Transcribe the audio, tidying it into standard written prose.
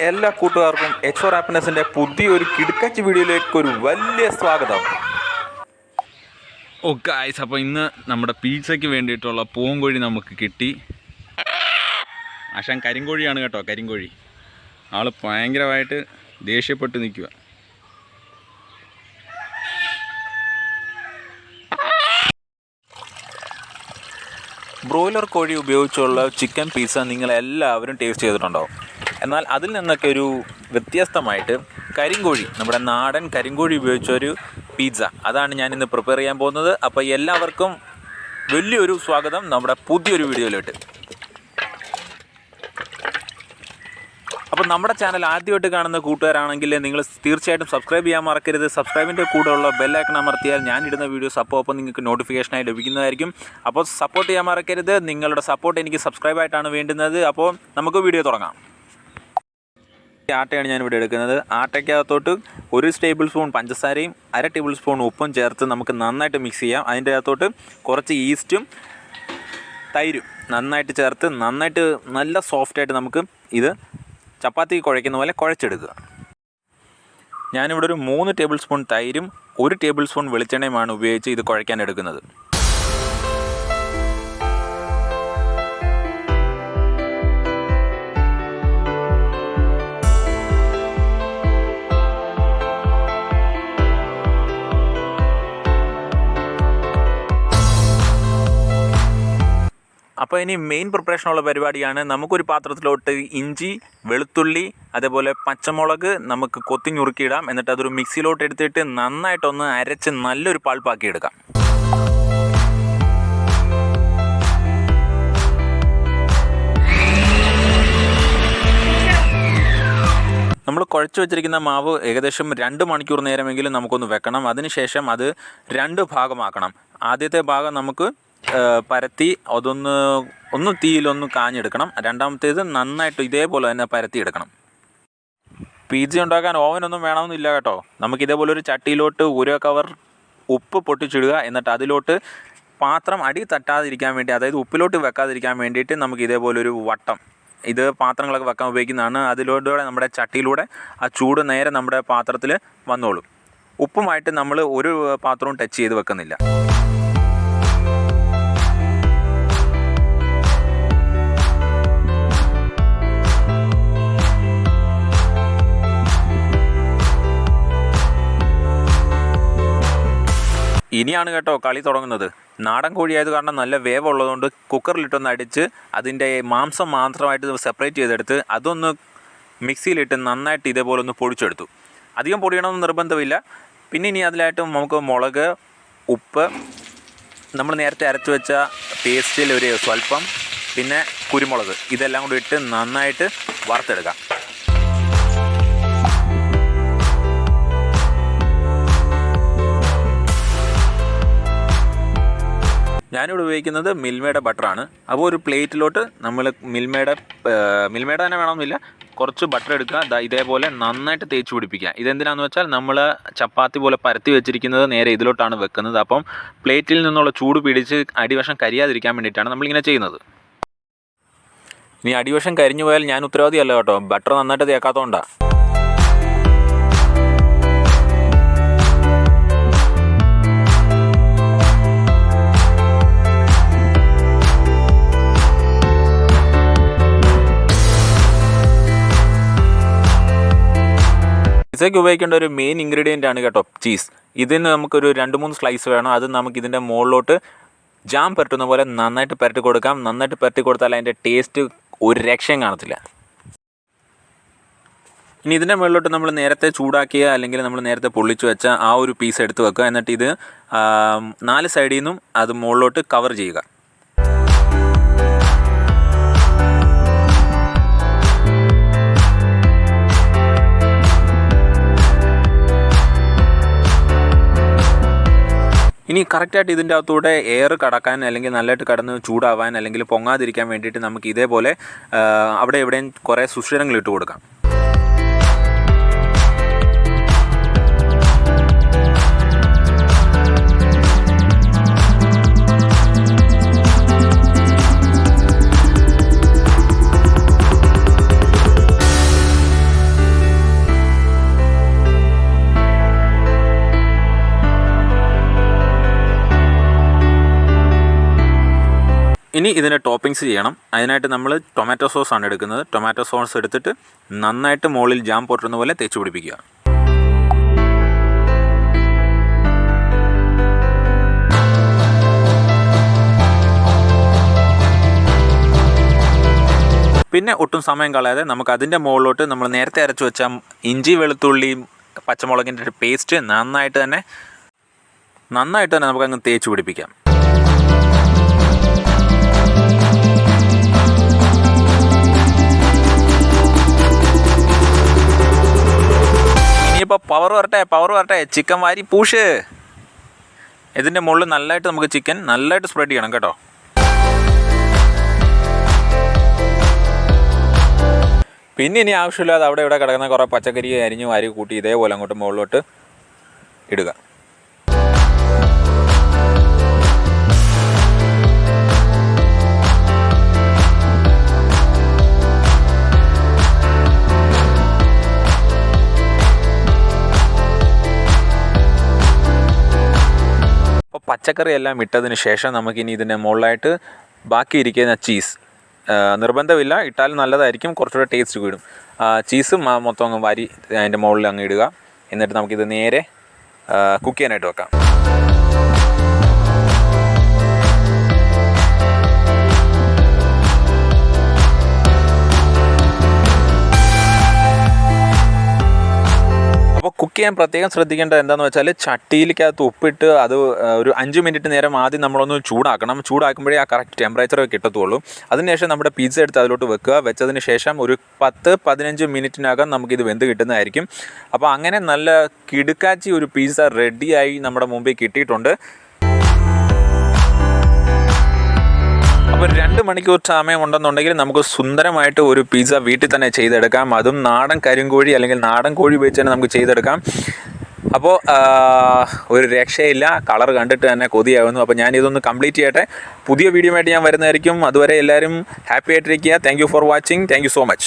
എല്ലാ കൂട്ടുകാർക്കും H4 ഹാപ്പിനെസിൻ്റെ പുതിയൊരു കിടുക്കച്ചി വീഡിയോയിലേക്ക് ഒരു വലിയ സ്വാഗതം. ഗായ്സ്, അപ്പോൾ ഇന്ന് നമ്മുടെ പിസ്സയ്ക്ക് വേണ്ടിയിട്ടുള്ള പൂങ്കോഴി നമുക്ക് കിട്ടി. ആശാൻ കരിങ്കോഴിയാണ് കേട്ടോ, കരിങ്കോഴി. ആൾ ഭയങ്കരമായിട്ട് ദേഷ്യപ്പെട്ട് നിൽക്കുക. ബ്രോയിലർ കോഴി ഉപയോഗിച്ചുള്ള ചിക്കൻ പിസ്സ നിങ്ങളെല്ലാവരും ടേസ്റ്റ് ചെയ്തിട്ടുണ്ടാവും. എന്നാൽ അതിൽ നിന്നൊക്കെ ഒരു വ്യത്യസ്തമായിട്ട് കരിങ്കോഴി, നമ്മുടെ നാടൻ കരിങ്കോഴി ഉപയോഗിച്ചൊരു പിസ്സ, അതാണ് ഞാനിന്ന് പ്രിപ്പയർ ചെയ്യാൻ പോകുന്നത്. അപ്പോൾ എല്ലാവർക്കും വലിയൊരു സ്വാഗതം നമ്മുടെ പുതിയൊരു വീഡിയോയിലോട്ട്. അപ്പോൾ നമ്മുടെ ചാനൽ ആദ്യമായിട്ട് കാണുന്ന കൂട്ടുകാരാണെങ്കിൽ നിങ്ങൾ തീർച്ചയായിട്ടും സബ്സ്ക്രൈബ് ചെയ്യാൻ മറക്കരുത്. സബ്സ്ക്രൈബിൻ്റെ കൂടെയുള്ള ബെല്ലൈക്കൺ അമർത്തിയാൽ ഞാനിടുന്ന വീഡിയോസ് അപ്പോൾ നിങ്ങൾക്ക് നോട്ടിഫിക്കേഷനായി ലഭിക്കുന്നതായിരിക്കും. അപ്പോൾ സപ്പോർട്ട് ചെയ്യാൻ മറക്കരുത്. നിങ്ങളുടെ സപ്പോർട്ട് എനിക്ക് സബ്സ്ക്രൈബായിട്ടാണ് വേണ്ടുന്നത്. അപ്പോൾ നമുക്ക് വീഡിയോ തുടങ്ങാം. ആട്ടയാണ് ഞാനിവിടെ എടുക്കുന്നത്. ആട്ടയ്ക്കകത്തോട്ട് 1 ടേബിൾ സ്പൂൺ പഞ്ചസാരയും 1/2 ടേബിൾ സ്പൂൺ ഉപ്പും ചേർത്ത് നമുക്ക് നന്നായിട്ട് മിക്സ് ചെയ്യാം. അതിൻ്റെ അകത്തോട്ട് കുറച്ച് ഈസ്റ്റും തൈരും നന്നായിട്ട് ചേർത്ത് നന്നായിട്ട് നല്ല സോഫ്റ്റായിട്ട് നമുക്ക് ഇത് ചപ്പാത്തി കുഴയ്ക്കുന്ന പോലെ കുഴച്ചെടുക്കുക. ഞാനിവിടെ ഒരു 3 ടേബിൾ സ്പൂൺ തൈരും 1 ടേബിൾ സ്പൂൺ വെളിച്ചെണ്ണയുമാണ് ഉപയോഗിച്ച് ഇത് കുഴയ്ക്കാൻ എടുക്കുന്നത്. അപ്പോൾ ഇനി മെയിൻ പ്രിപ്പറേഷനുള്ള പരിപാടിയാണ്. നമുക്കൊരു പാത്രത്തിലോട്ട് ഇഞ്ചി, വെളുത്തുള്ളി, അതേപോലെ പച്ചമുളക് നമുക്ക് കൊത്തി ഞുറുക്കിയിടാം. എന്നിട്ട് അതൊരു മിക്സിയിലോട്ട് എടുത്തിട്ട് നന്നായിട്ടൊന്ന് അരച്ച് നല്ലൊരു പൾപ്പാക്കി എടുക്കാം. നമ്മൾ കുഴച്ച് വെച്ചിരിക്കുന്ന മാവ് ഏകദേശം 2 മണിക്കൂർ നേരമെങ്കിലും നമുക്കൊന്ന് വെക്കണം. അതിനുശേഷം അത് 2 ഭാഗമാക്കണം. ആദ്യത്തെ ഭാഗം നമുക്ക് പരത്തി അതൊന്ന് തീയിലൊന്ന് കാഞ്ഞെടുക്കണം. രണ്ടാമത്തേത് നന്നായിട്ട് ഇതേപോലെ തന്നെ പരത്തിയെടുക്കണം. പിസ്സ ഉണ്ടാക്കാൻ ഓവനൊന്നും വേണമെന്നില്ല കേട്ടോ. നമുക്ക് ഇതേപോലെ ഒരു ചട്ടിയിലോട്ട് 1 കവർ ഉപ്പ് പൊട്ടിച്ചിടുക. എന്നിട്ട് അതിലോട്ട് പാത്രം അടി തട്ടാതിരിക്കാൻ വേണ്ടി, അതായത് ഉപ്പിലോട്ട് വെക്കാതിരിക്കാൻ വേണ്ടിയിട്ട് നമുക്ക് ഇതേപോലൊരു വട്ടം, ഇത് പാത്രങ്ങളൊക്കെ വെക്കാൻ ഉപയോഗിക്കുന്നതാണ്. അതിലൂടെ നമ്മുടെ ചട്ടിയിലൂടെ ആ ചൂട് നേരെ നമ്മുടെ പാത്രത്തിൽ വന്നോളും. ഉപ്പുമായിട്ട് നമ്മൾ ഒരു പാത്രവും ടച്ച് ചെയ്ത് വെക്കുന്നില്ല. ഇനിയാണ് കേട്ടോ കളി തുടങ്ങുന്നത്. നാടൻ കോഴിയായത് കാരണം നല്ല വേവുള്ളതുകൊണ്ട് കുക്കറിലിട്ടൊന്ന് അടിച്ച് അതിൻ്റെ മാംസം മാത്രമായിട്ട് സെപ്പറേറ്റ് ചെയ്തെടുത്ത് അതൊന്ന് മിക്സിയിലിട്ട് നന്നായിട്ട് ഇതേപോലെ ഒന്ന് പൊടിച്ചെടുത്തു. അധികം പൊടിയണമെന്ന് നിർബന്ധമില്ല. പിന്നെ ഇനി അതിലായിട്ട് നമുക്ക് മുളക്, ഉപ്പ്, നമ്മൾ നേരത്തെ അരച്ച് വെച്ച പേസ്റ്റിൽ ഒരു സ്വല്പം, പിന്നെ കുരുമുളക്, ഇതെല്ലാം കൂടി ഇട്ട് നന്നായിട്ട് വറുത്തെടുക്കാം. ഞാനിവിടെ ഉപയോഗിക്കുന്നത് മിൽമയുടെ ബട്ടറാണ്. അപ്പോൾ ഒരു പ്ലേറ്റിലോട്ട് നമ്മൾ മിൽമയുടെ തന്നെ വേണമെന്നില്ല, കുറച്ച് ബട്ടർ എടുക്കുക. ഇതേപോലെ നന്നായിട്ട് തേച്ച് പിടിപ്പിക്കുക. ഇതെന്തിനാണെന്ന് വെച്ചാൽ നമ്മൾ ചപ്പാത്തി പോലെ പരത്തി വെച്ചിരിക്കുന്നത് നേരെ ഇതിലോട്ടാണ് വെക്കുന്നത്. അപ്പം പ്ലേറ്റിൽ നിന്നുള്ള ചൂട് പിടിച്ച് അടിവശം കരിയാതിരിക്കാൻ വേണ്ടിയിട്ടാണ് നമ്മളിങ്ങനെ ചെയ്യുന്നത്. ഇനി അടിവശം കരിഞ്ഞു പോയാൽ ഞാൻ ഉത്തരവാദിയല്ല കേട്ടോ, ബട്ടർ നന്നായിട്ട് തേക്കാത്തതുകൊണ്ടാണ്. പിസ്സയ്ക്ക് ഉപയോഗിക്കേണ്ട ഒരു മെയിൻ ഇൻഗ്രീഡിയൻ്റ് ആണ് കേട്ടോ ചീസ്. ഇതിന് നമുക്കൊരു 2-3 സ്ലൈസ് വേണം. അത് നമുക്ക് ഇതിൻ്റെ മുകളിലോട്ട് ജാം പുരട്ടുന്ന പോലെ നന്നായിട്ട് പുരട്ടി കൊടുക്കാം. നന്നായിട്ട് പുരട്ടി കൊടുത്താൽ അതിൻ്റെ ടേസ്റ്റ് ഒരു രക്ഷയും കാണത്തില്ല. ഇനി ഇതിൻ്റെ മുകളിലോട്ട് നമ്മൾ നേരത്തെ ചൂടാക്കിയ അല്ലെങ്കിൽ നമ്മൾ നേരത്തെ പൊള്ളിച്ച് വെച്ച ആ ഒരു പീസ് എടുത്ത് വെക്കുക. എന്നിട്ട് ഇത് 4 സൈഡിൽ നിന്നും അത് മുകളിലോട്ട് കവർ ചെയ്യുക. ഇനി കറക്റ്റായിട്ട് ഇതിൻ്റെ അകത്തൂടെ എയർ കടക്കാൻ, അല്ലെങ്കിൽ നല്ലതായിട്ട് കടന്ന് ചൂടാവാൻ, അല്ലെങ്കിൽ പൊങ്ങാതിരിക്കാൻ വേണ്ടിയിട്ട് നമുക്ക് ഇതേപോലെ അവിടെ എവിടെയും കുറേ സുഷിരങ്ങൾ ഇട്ട് കൊടുക്കാം. ഇനി ഇതിൻ്റെ ടോപ്പിങ്സ് ചെയ്യണം. അതിനായിട്ട് നമ്മൾ ടൊമാറ്റോ സോസാണ് എടുക്കുന്നത്. ടൊമാറ്റോ സോസ് എടുത്തിട്ട് നന്നായിട്ട് മുകളിൽ ജാം പൊട്ടുന്ന പോലെ തേച്ച് പിടിപ്പിക്കുക. പിന്നെ ഒട്ടും സമയം കളയാതെ നമുക്ക് അതിൻ്റെ മുകളിലോട്ട് നമ്മൾ നേരത്തെ അരച്ച് വെച്ച ഇഞ്ചി വെളുത്തുള്ളി പച്ചമുളകിൻ്റെ പേസ്റ്റ് നന്നായിട്ട് തന്നെ നമുക്കങ്ങ് തേച്ച് പിടിപ്പിക്കാം. ഇനിയിപ്പോൾ പവർ വരട്ടെ, ചിക്കൻ വാരി പൂഷ്. ഇതിൻ്റെ മുകളിൽ നല്ലതായിട്ട് നമുക്ക് ചിക്കൻ നല്ലതായിട്ട് സ്പ്രെഡ് ചെയ്യണം കേട്ടോ. പിന്നെ ഇനി ആവശ്യമില്ലാതെ അവിടെ ഇവിടെ കിടക്കുന്ന കുറേ പച്ചക്കറി അരിഞ്ഞ് വാരി കൂട്ടി ഇതേപോലെ അങ്ങോട്ട് മുകളിലോട്ട് ഇടുക. അപ്പോൾ പച്ചക്കറി എല്ലാം ഇട്ടതിന് ശേഷം നമുക്കിനി ഇതിൻ്റെ മുകളിലായിട്ട് ബാക്കിയിരിക്കുന്ന ചീസ്, നിർബന്ധമില്ല, ഇട്ടാൽ നല്ലതായിരിക്കും, കുറച്ചുകൂടെ ടേസ്റ്റ് കൂടും. ചീസ് മൊത്തം അങ്ങ് വാരി അതിൻ്റെ മുകളിൽ അങ്ങ് ഇടുക. എന്നിട്ട് നമുക്കിത് നേരെ കുക്ക് ചെയ്യാനായിട്ട് വെക്കാം. അപ്പോൾ കുക്ക് ചെയ്യാൻ പ്രത്യേകം ശ്രദ്ധിക്കേണ്ടത് എന്താണെന്ന് വെച്ചാൽ ചട്ടിയിലേക്കകത്ത് ഉപ്പിട്ട് അത് ഒരു 5 മിനിറ്റ് നേരം ആദ്യം നമ്മളൊന്ന് ചൂടാക്കണം. ചൂടാക്കുമ്പോഴേ ആ കറക്റ്റ് ടെമ്പറേച്ചർ കിട്ടത്തുള്ളൂ. അതിനുശേഷം നമ്മുടെ പിസ്സ എടുത്ത് അതിലോട്ട് വെക്കുക. വെച്ചതിന് ശേഷം ഒരു 10-15 മിനിറ്റിനകം നമുക്കിത് വെന്ത് കിട്ടുന്നതായിരിക്കും. അപ്പോൾ അങ്ങനെ നല്ല കിടുക്കാച്ചി ഒരു പിസ്സ റെഡിയായി നമ്മുടെ മുമ്പിൽ കിട്ടിയിട്ടുണ്ട്. അപ്പോൾ 2 മണിക്കൂർ സമയം ഉണ്ടെന്നുണ്ടെങ്കിൽ നമുക്ക് സുന്ദരമായിട്ട് ഒരു പിസ്സ വീട്ടിൽ തന്നെ ചെയ്തെടുക്കാം. അതും നാടൻ കരിങ്കോഴി അല്ലെങ്കിൽ നാടൻ കോഴി ഉപയോഗിച്ച് തന്നെ നമുക്ക് ചെയ്തെടുക്കാം. അപ്പോൾ ഒരു രക്ഷയില്ല. കളർ കണ്ടിട്ട് തന്നെ കൊതിയാകുന്നു. അപ്പോൾ ഞാനിതൊന്ന് കംപ്ലീറ്റ് ചെയ്യട്ടെ. പുതിയ വീഡിയോ ആയിട്ട് ഞാൻ വരുന്നതായിരിക്കും. അതുവരെ എല്ലാവരും ഹാപ്പി ആയിട്ടിരിക്കുക. Thank you for watching. Thank you so much.